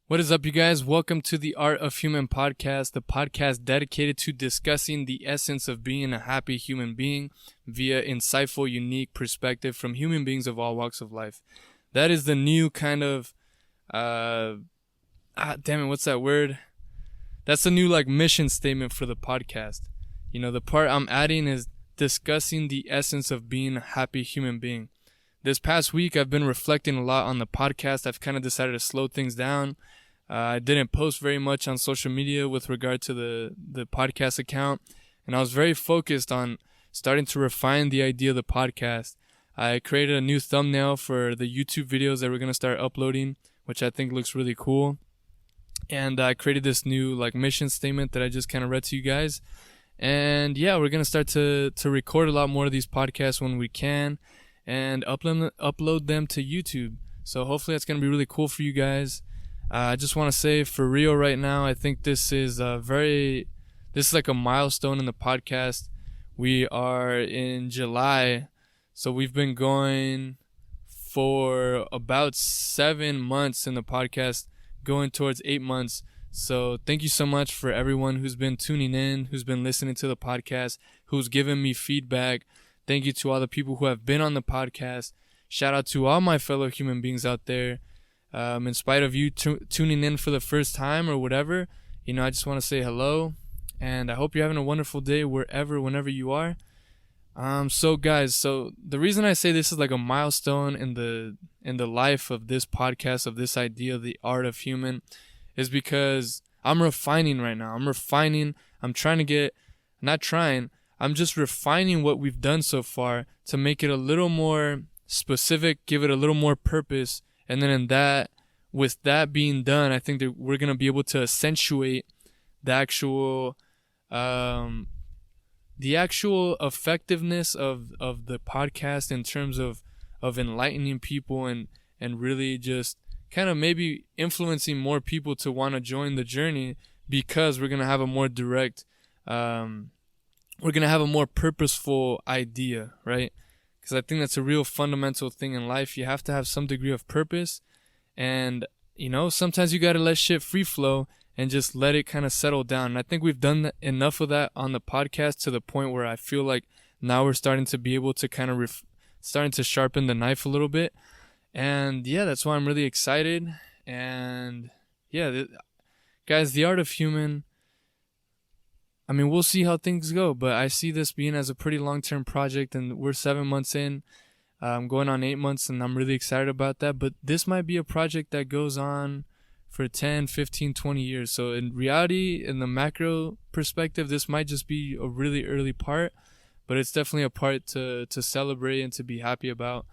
What is up, you guys? Welcome to the Art of Human podcast, the podcast dedicated to discussing the essence of being a happy human being via insightful, unique perspective from human beings of all walks of life. That is the new kind of, what's that word? That's the new mission statement for the podcast. You know, the part I'm adding is discussing the essence of being a happy human being. This past week, I've been reflecting a lot on the podcast. I've kind of decided to slow things down. I didn't post very much on social media with regard to the podcast account, and I was very focused on starting to refine the idea of the podcast. I created a new thumbnail for the YouTube videos that we're going to start uploading, which I think looks really cool. And I created this new mission statement that I just kind of read to you guys. And yeah, we're going to start to record a lot more of these podcasts when we can and upload them to YouTube. So hopefully that's going to be really cool for you guys. I just want to say, for real right now, I think this is like a milestone in the podcast. We are in July, so we've been going for about 7 months in the podcast, going towards 8 months. So thank you so much for everyone who's been tuning in, who's been listening to the podcast, who's given me feedback. Thank you to all the people who have been on the podcast. Shout out to all my fellow human beings out there. In spite of you tuning in for the first time or whatever, I just want to say hello, and I hope you're having a wonderful day whenever you are. So guys, the reason I say this is like a milestone in the life of this podcast, of this idea of the art of human, is because I'm refining right now. I'm just refining what we've done so far to make it a little more specific, give it a little more purpose. And then with that being done, I think that we're going to be able to accentuate the actual effectiveness of the podcast in terms of enlightening people and really just kind of maybe influencing more people to want to join the journey, because we're going to have a more direct, we're going to have a more purposeful idea, right? Because I think that's a real fundamental thing in life. You have to have some degree of purpose. And, sometimes you got to let shit free flow and just let it kind of settle down. And I think we've done enough of that on the podcast to the point where I feel like now we're starting to be able to kind of starting to sharpen the knife a little bit. And yeah, that's why I'm really excited. And yeah, guys, the art of human, I mean, we'll see how things go, but I see this being as a pretty long-term project, and we're 7 months in. I'm going on 8 months, and I'm really excited about that. But this might be a project that goes on for 10, 15, 20 years. So in reality, in the macro perspective, this might just be a really early part, but it's definitely a part to celebrate and to be happy about.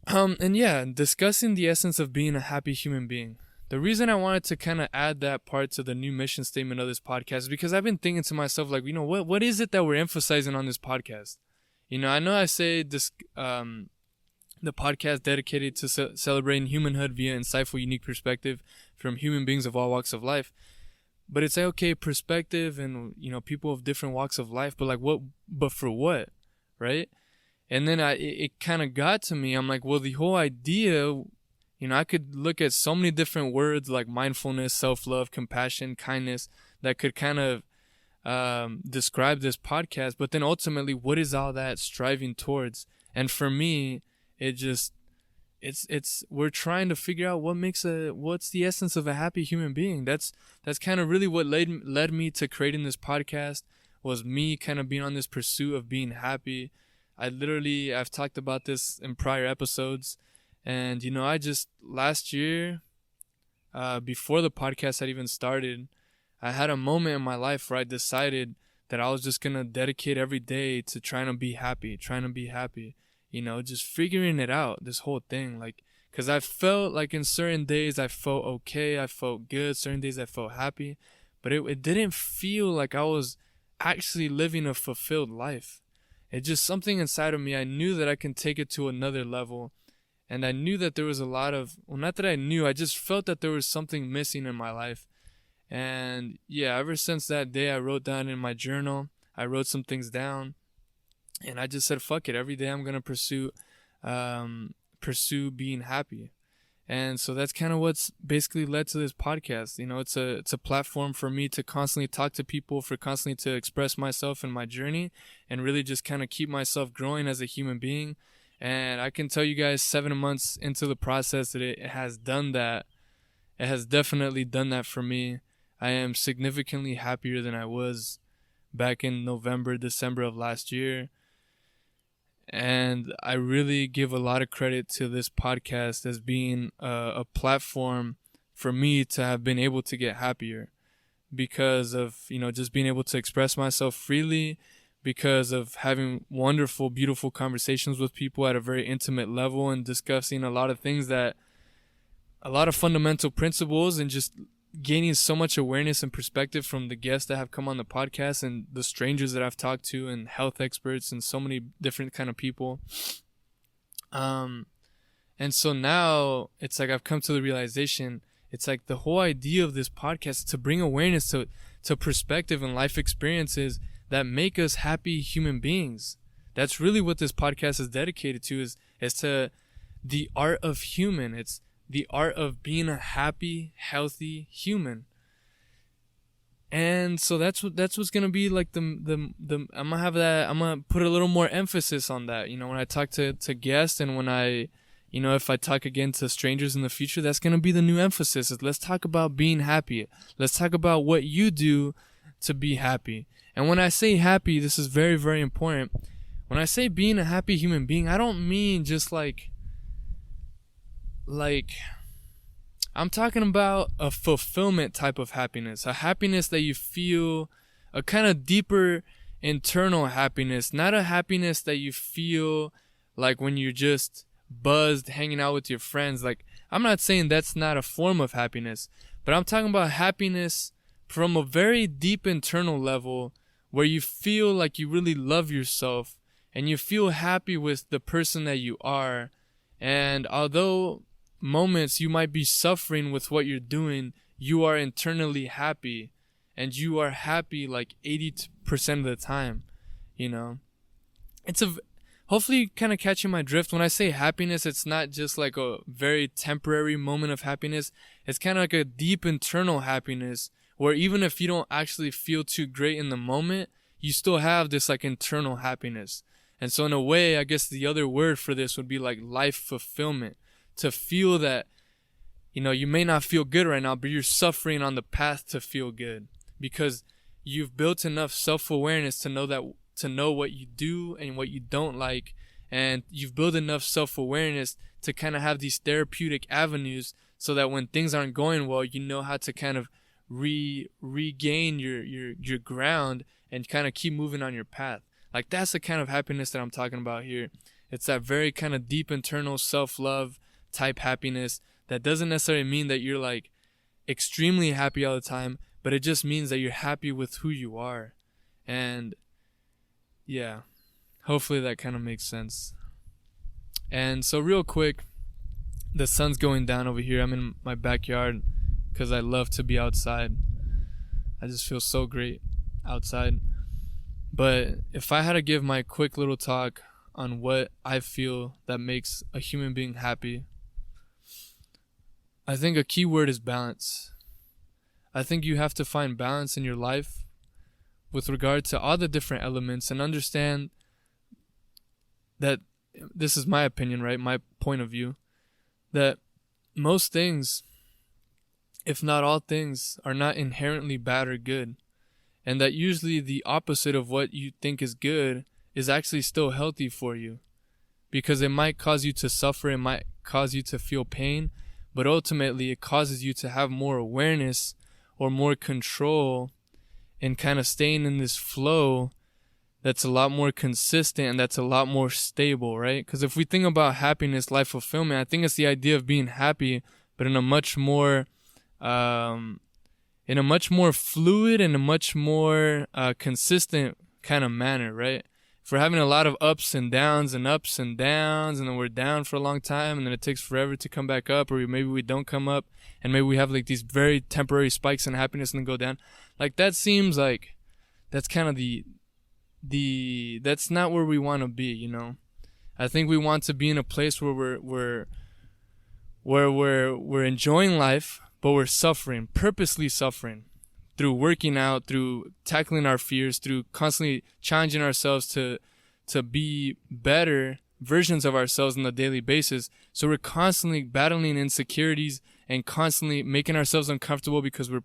And yeah, discussing the essence of being a happy human being. The reason I wanted to kind of add that part to the new mission statement of this podcast is because I've been thinking to myself, what is it that we're emphasizing on this podcast? I know I say this, the podcast dedicated to celebrating humanhood via insightful, unique perspective from human beings of all walks of life. But it's like, okay, perspective and, people of different walks of life, but for what, right? And then it kind of got to me. I'm like, well, the whole idea, I could look at so many different words like mindfulness, self-love, compassion, kindness that could kind of describe this podcast. But then ultimately, what is all that striving towards? And for me, we're trying to figure out what's the essence of a happy human being. That's kind of really what led me to creating this podcast, was me kind of being on this pursuit of being happy. I've talked about this in prior episodes. And, I just last year, before the podcast had even started, I had a moment in my life where I decided that I was just going to dedicate every day to trying to be happy, just figuring it out, this whole thing. Because I felt like in certain days I felt okay, I felt good, certain days I felt happy, but it didn't feel like I was actually living a fulfilled life. It's just something inside of me. I knew that I can take it to another level. And I knew that there was not that I knew, I just felt that there was something missing in my life. And yeah, ever since that day, I wrote down in my journal, I wrote some things down, and I just said, fuck it. Every day I'm going to pursue being happy. And so that's kind of what's basically led to this podcast. You know, it's a platform for me to constantly talk to people, for constantly to express myself in my journey, and really just kind of keep myself growing as a human being. And I can tell you guys, 7 months into the process, that it has done that. It has definitely done that for me. I am significantly happier than I was back in November, December of last year. And I really give a lot of credit to this podcast as being a platform for me to have been able to get happier, because of, you know, just being able to express myself freely, because of having wonderful, beautiful conversations with people at a very intimate level, and discussing a lot of things, that a lot of fundamental principles, and just gaining so much awareness and perspective from the guests that have come on the podcast, and the strangers that I've talked to, and health experts, and so many different kind of people. And so now it's like I've come to the realization, it's like the whole idea of this podcast is to bring awareness to perspective and life experiences that make us happy human beings. That's really what this podcast is dedicated to, is to the art of human. It's the art of being a happy, healthy human. And so that's what's gonna be like the I'm gonna put a little more emphasis on that. You know, when I talk to guests, and when I, you know, if I talk again to strangers in the future, that's gonna be the new emphasis. Is let's talk about being happy. Let's talk about what you do to be happy. And when I say happy, this is very, very important. When I say being a happy human being, I don't mean just like I'm talking about a fulfillment type of happiness, a happiness that you feel, a kind of deeper internal happiness, not a happiness that you feel like when you're just buzzed hanging out with your friends. Like, I'm not saying that's not a form of happiness, but I'm talking about happiness from a very deep internal level, where you feel like you really love yourself, and you feel happy with the person that you are. And although moments you might be suffering with what you're doing, you are internally happy, and you are happy like 80% of the time. You know, hopefully you kind of catching my drift. When I say happiness, it's not just like a very temporary moment of happiness. It's kind of like a deep internal happiness, where even if you don't actually feel too great in the moment, you still have this like internal happiness. And so in a way, I guess the other word for this would be like life fulfillment. To feel that, you know, you may not feel good right now, but you're suffering on the path to feel good, because you've built enough self-awareness to know what you do and what you don't like. And you've built enough self-awareness to kind of have these therapeutic avenues, so that when things aren't going well, you know how to kind of regain your ground, and kind of keep moving on your path. Like, that's the kind of happiness that I'm talking about here. It's that very kind of deep internal self-love type happiness that doesn't necessarily mean that you're like extremely happy all the time, but it just means that you're happy with who you are. And yeah, hopefully that kind of makes sense. And so real quick, the sun's going down over here. I'm in my backyard because I love to be outside. I just feel so great outside. But if I had to give my quick little talk on what I feel that makes a human being happy, I think a key word is balance. I think you have to find balance in your life with regard to all the different elements, and understand that, this is my opinion, right? My point of view, that most things, if not all things, are not inherently bad or good. And that usually the opposite of what you think is good is actually still healthy for you, because it might cause you to suffer, it might cause you to feel pain, but ultimately it causes you to have more awareness or more control, and kind of staying in this flow that's a lot more consistent and that's a lot more stable, right? Because if we think about happiness, life fulfillment, I think it's the idea of being happy, but in a much more fluid and a much more consistent kind of manner, right? If we're having a lot of ups and downs, and then we're down for a long time, and then it takes forever to come back up, or maybe we don't come up, and maybe we have like these very temporary spikes in happiness and then go down. Like, that seems like that's kind of that's not where we want to be, you know? I think we want to be in a place where where we're enjoying life, but we're suffering, purposely suffering, through working out, through tackling our fears, through constantly challenging ourselves to be better versions of ourselves on a daily basis. So we're constantly battling insecurities and constantly making ourselves uncomfortable because we're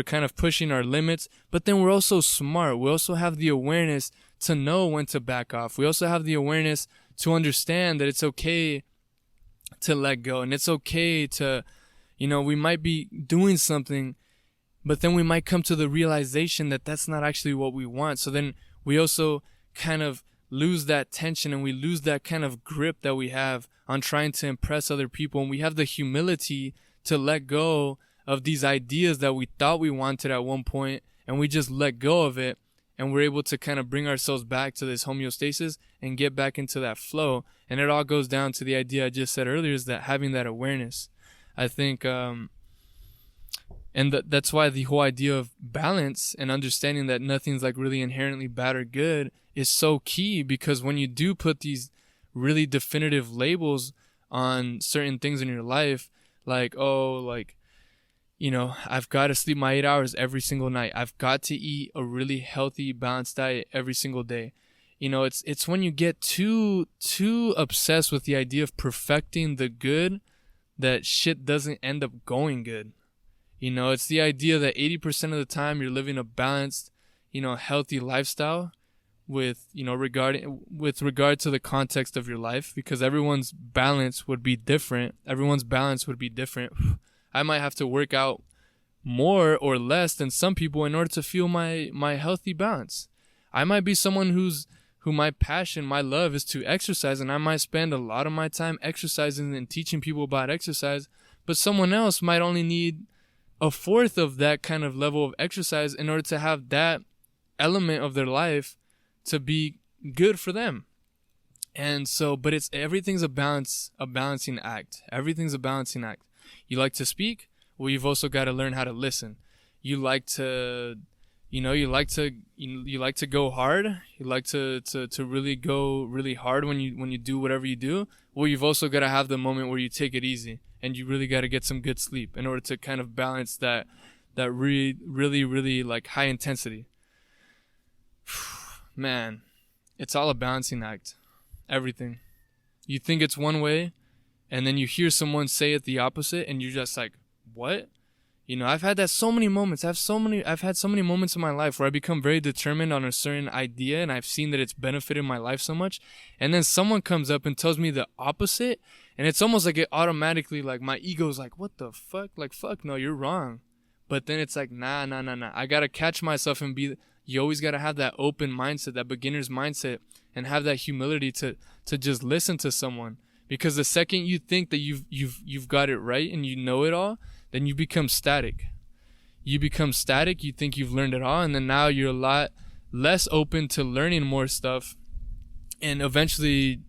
kind of pushing our limits. But then we're also smart. We also have the awareness to know when to back off. We also have the awareness to understand that it's okay to let go, and it's okay to, we might be doing something, but then we might come to the realization that that's not actually what we want. So then we also kind of lose that tension, and we lose that kind of grip that we have on trying to impress other people. And we have the humility to let go of these ideas that we thought we wanted at one point, and we just let go of it, and we're able to kind of bring ourselves back to this homeostasis and get back into that flow. And it all goes down to the idea I just said earlier, is that having that awareness. I think and that's why the whole idea of balance and understanding that nothing's like really inherently bad or good is so key, because when you do put these really definitive labels on certain things in your life, like, I've got to sleep my 8 hours every single night. I've got to eat a really healthy, balanced diet every single day. It's when you get too obsessed with the idea of perfecting the good that shit doesn't end up going good. It's the idea that 80% of the time you're living a balanced, healthy lifestyle with regard to the context of your life, because everyone's balance would be different. I might have to work out more or less than some people in order to feel my healthy balance. I might be someone who my passion, my love is to exercise, and I might spend a lot of my time exercising and teaching people about exercise, but someone else might only need a fourth of that kind of level of exercise in order to have that element of their life to be good for them. And so, but everything's a balancing act. Everything's a balancing act. You like to speak? Well, you've also got to learn how to listen. You like to go hard. You like to really go really hard when you do whatever you do. Well, you've also got to have the moment where you take it easy, and you really got to get some good sleep in order to kind of balance that really, really, really like high intensity. Man, it's all a balancing act. Everything. You think it's one way, and then you hear someone say it the opposite, and you're just like, what? I've had that so many moments. I've had so many moments in my life where I become very determined on a certain idea, and I've seen that it's benefited my life so much. And then someone comes up and tells me the opposite, and it's almost like it automatically, like, my ego's like, what the fuck? Like, fuck, no, you're wrong. But then it's like, nah. I gotta catch myself and you always gotta have that open mindset, that beginner's mindset, and have that humility to just listen to someone. Because the second you think that you've got it right and you know it all, then you become static. You think you've learned it all, and then now you're a lot less open to learning more stuff. And eventually,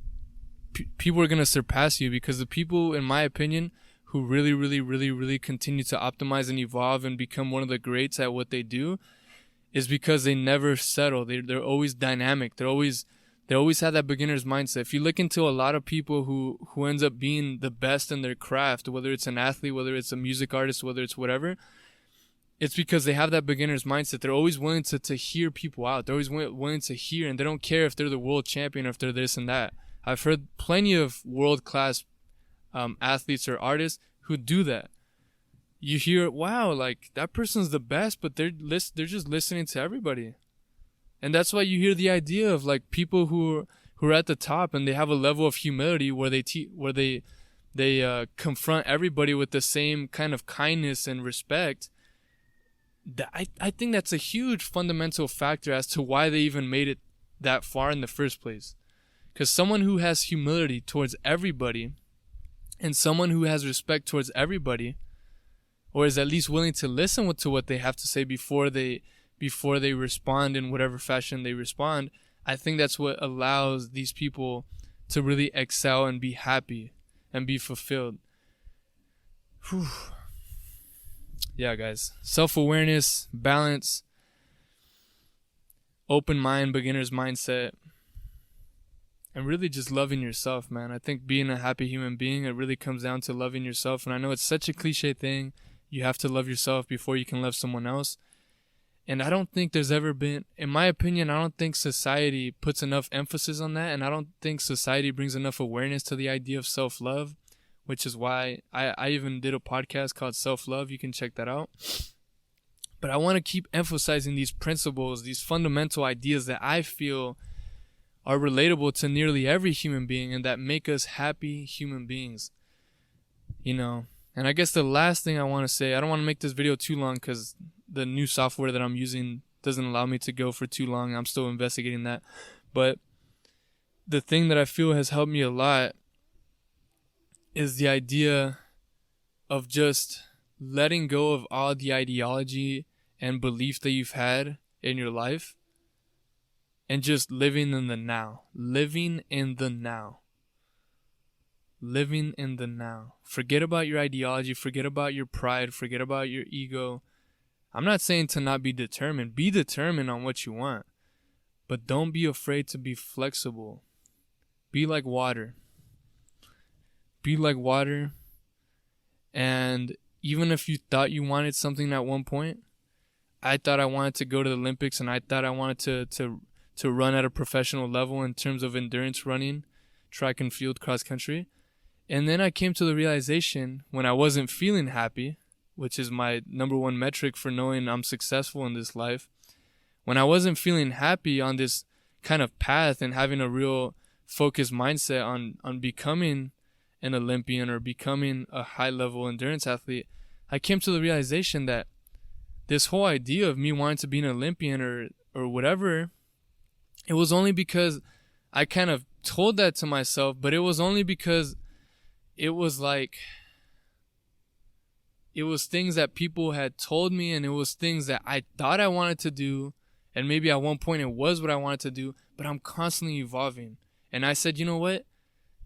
people are going to surpass you, because the people, in my opinion, who really, really, really, really continue to optimize and evolve and become one of the greats at what they do is because they never settle. They're always dynamic. They always have that beginner's mindset. If you look into a lot of people who ends up being the best in their craft, whether it's an athlete, whether it's a music artist, whether it's whatever, it's because they have that beginner's mindset. They're always willing to hear people out. They're always willing to hear, and they don't care if they're the world champion or if they're this and that. I've heard plenty of world-class athletes or artists who do that. You hear, wow, like, that person's the best, but they're just listening to everybody. And that's why you hear the idea of, like, people who are at the top and they have a level of humility where they confront everybody with the same kind of kindness and respect. I think that's a huge fundamental factor as to why they even made it that far in the first place. Because someone who has humility towards everybody, and someone who has respect towards everybody, or is at least willing to listen to what they have to say before they respond in whatever fashion they respond, I think that's what allows these people to really excel and be happy and be fulfilled. Whew. Yeah, guys. Self-awareness, balance, open mind, beginner's mindset. and really just loving yourself, man. I think being a happy human being, it really comes down to loving yourself. And I know it's such a cliche thing. You have to love yourself before you can love someone else. And I don't think there's ever been, in my opinion, I don't think society puts enough emphasis on that. And I don't think society brings enough awareness to the idea of self-love, which is why I even did a podcast called Self-Love. You can check that out. But I want to keep emphasizing these principles, these fundamental ideas that I feel are relatable to nearly every human being and that make us happy human beings. You know, and I guess the last thing I want to say, I don't want to make this video too long because the new software that I'm using doesn't allow me to go for too long. I'm still investigating that. But the thing that I feel has helped me a lot is the idea of just letting go of all the ideology and belief that you've had in your life and just living in the now. Living in the now. Living in the now. Forget about your ideology. Forget about your pride. Forget about your ego. I'm not saying to not be determined. Be determined on what you want. But don't be afraid to be flexible. Be like water. Be like water. And even if you thought you wanted something at one point, I thought I wanted to go to the Olympics and I thought I wanted to run at a professional level in terms of endurance running, track and field, cross country. And then I came to the realization when I wasn't feeling happy, which is my number one metric for knowing I'm successful in this life. When I wasn't feeling happy on this kind of path and having a real focused mindset on becoming an Olympian or becoming a high-level endurance athlete, I came to the realization that this whole idea of me wanting to be an Olympian or whatever, it was only because I kind of told that to myself, but it was only because it was like, it was things that people had told me and it was things that I thought I wanted to do. And maybe at one point it was what I wanted to do, but I'm constantly evolving. And I said, you know what?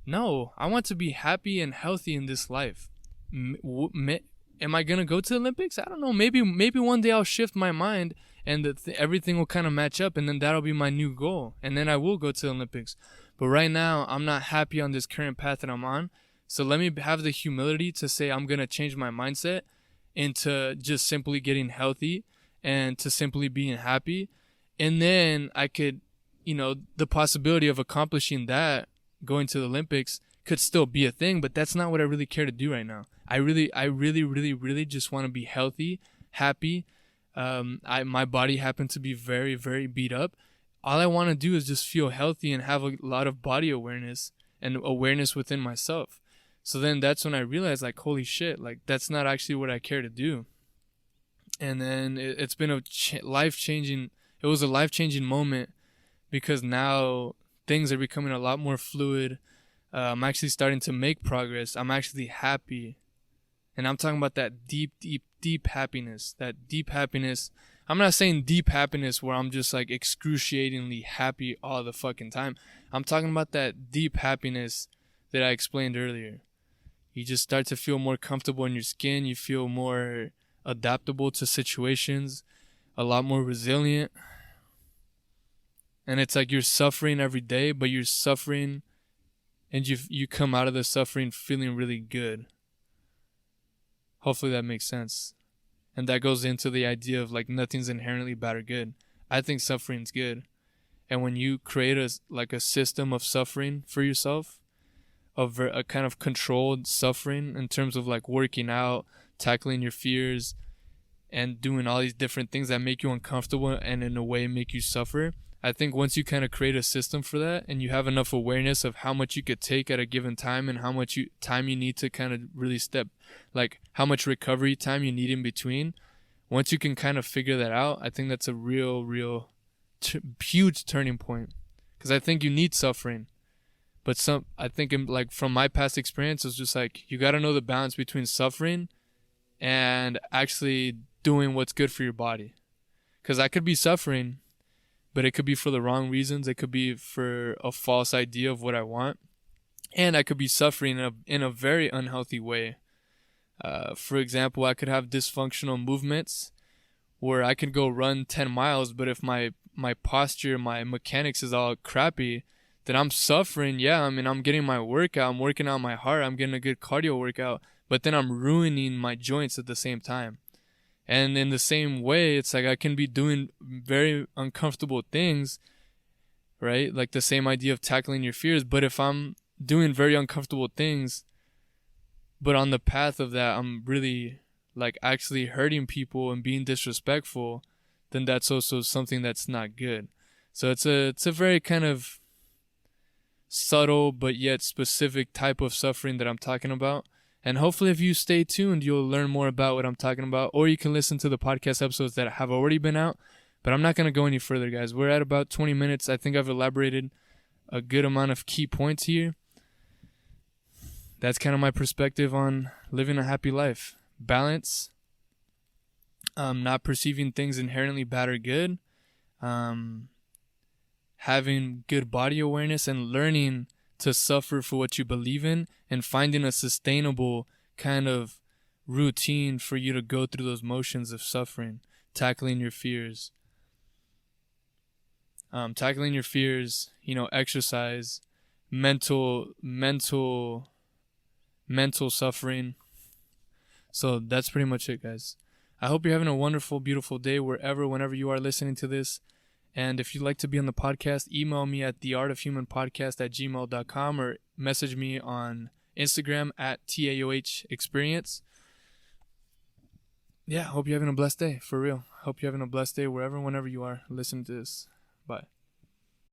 No, I want to be happy and healthy in this life. Am I going to go to the Olympics? I don't know. Maybe one day I'll shift my mind and everything will kind of match up and then that'll be my new goal. And then I will go to the Olympics. But right now, I'm not happy on this current path that I'm on. So let me have the humility to say I'm going to change my mindset into just simply getting healthy and to simply being happy. And then I could, the possibility of accomplishing that, going to the Olympics, could still be a thing, but that's not what I really care to do right now. I really just want to be healthy, happy. My body happened to be very, very beat up. All I want to do is just feel healthy and have a lot of body awareness and awareness within myself. So then that's when I realized, like, holy shit, like, that's not actually what I care to do. And then it's been a life-changing moment because now things are becoming a lot more fluid. I'm actually starting to make progress. I'm actually happy. And I'm talking about that deep, deep, deep happiness. That deep happiness. I'm not saying deep happiness where I'm just like excruciatingly happy all the fucking time. I'm talking about that deep happiness that I explained earlier. You just start to feel more comfortable in your skin. You feel more adaptable to situations, a lot more resilient. And it's like you're suffering every day, but you're suffering and you come out of the suffering feeling really good. Hopefully that makes sense. And that goes into the idea of like nothing's inherently bad or good. I think suffering's good. And when you create a system of suffering for yourself, of a kind of controlled suffering in terms of like working out, tackling your fears, and doing all these different things that make you uncomfortable and in a way make you suffer. I think once you kind of create a system for that and you have enough awareness of how much you could take at a given time and how much time you need to kind of really like how much recovery time you need in between, once you can kind of figure that out, I think that's a real huge turning point. Because I think you need suffering. But I think like from my past experience, it's just like you got to know the balance between suffering and actually doing what's good for your body. Because I could be suffering, but it could be for the wrong reasons. It could be for a false idea of what I want. And I could be suffering in a very unhealthy way. For example, I could have dysfunctional movements where I could go run 10 miles, but if my posture, my mechanics is all crappy, then I'm suffering. Yeah, I mean, I'm getting my workout, I'm working out my heart, I'm getting a good cardio workout, but then I'm ruining my joints at the same time. And in the same way, it's like I can be doing very uncomfortable things, right? Like the same idea of tackling your fears. But if I'm doing very uncomfortable things, but on the path of that, I'm really like actually hurting people and being disrespectful, then that's also something that's not good. So it's a very kind of subtle but yet specific type of suffering that I'm talking about. And hopefully if you stay tuned, you'll learn more about what I'm talking about, or you can listen to the podcast episodes that have already been out. But I'm not going to go any further, guys. We're at about 20 minutes. I think I've elaborated a good amount of key points here. That's kind of my perspective on living a happy life. Balance, not perceiving things inherently bad or good, having good body awareness and learning to suffer for what you believe in, and finding a sustainable kind of routine for you to go through those motions of suffering, tackling your fears. Exercise, mental suffering. So that's pretty much it, guys. I hope you're having a wonderful, beautiful day whenever you are listening to this. And if you'd like to be on the podcast, email me at theartofhumanpodcast@gmail.com or message me on Instagram at TAOHexperience. Yeah, hope you're having a blessed day, for real. Hope you're having a blessed day whenever you are listening to this. Bye.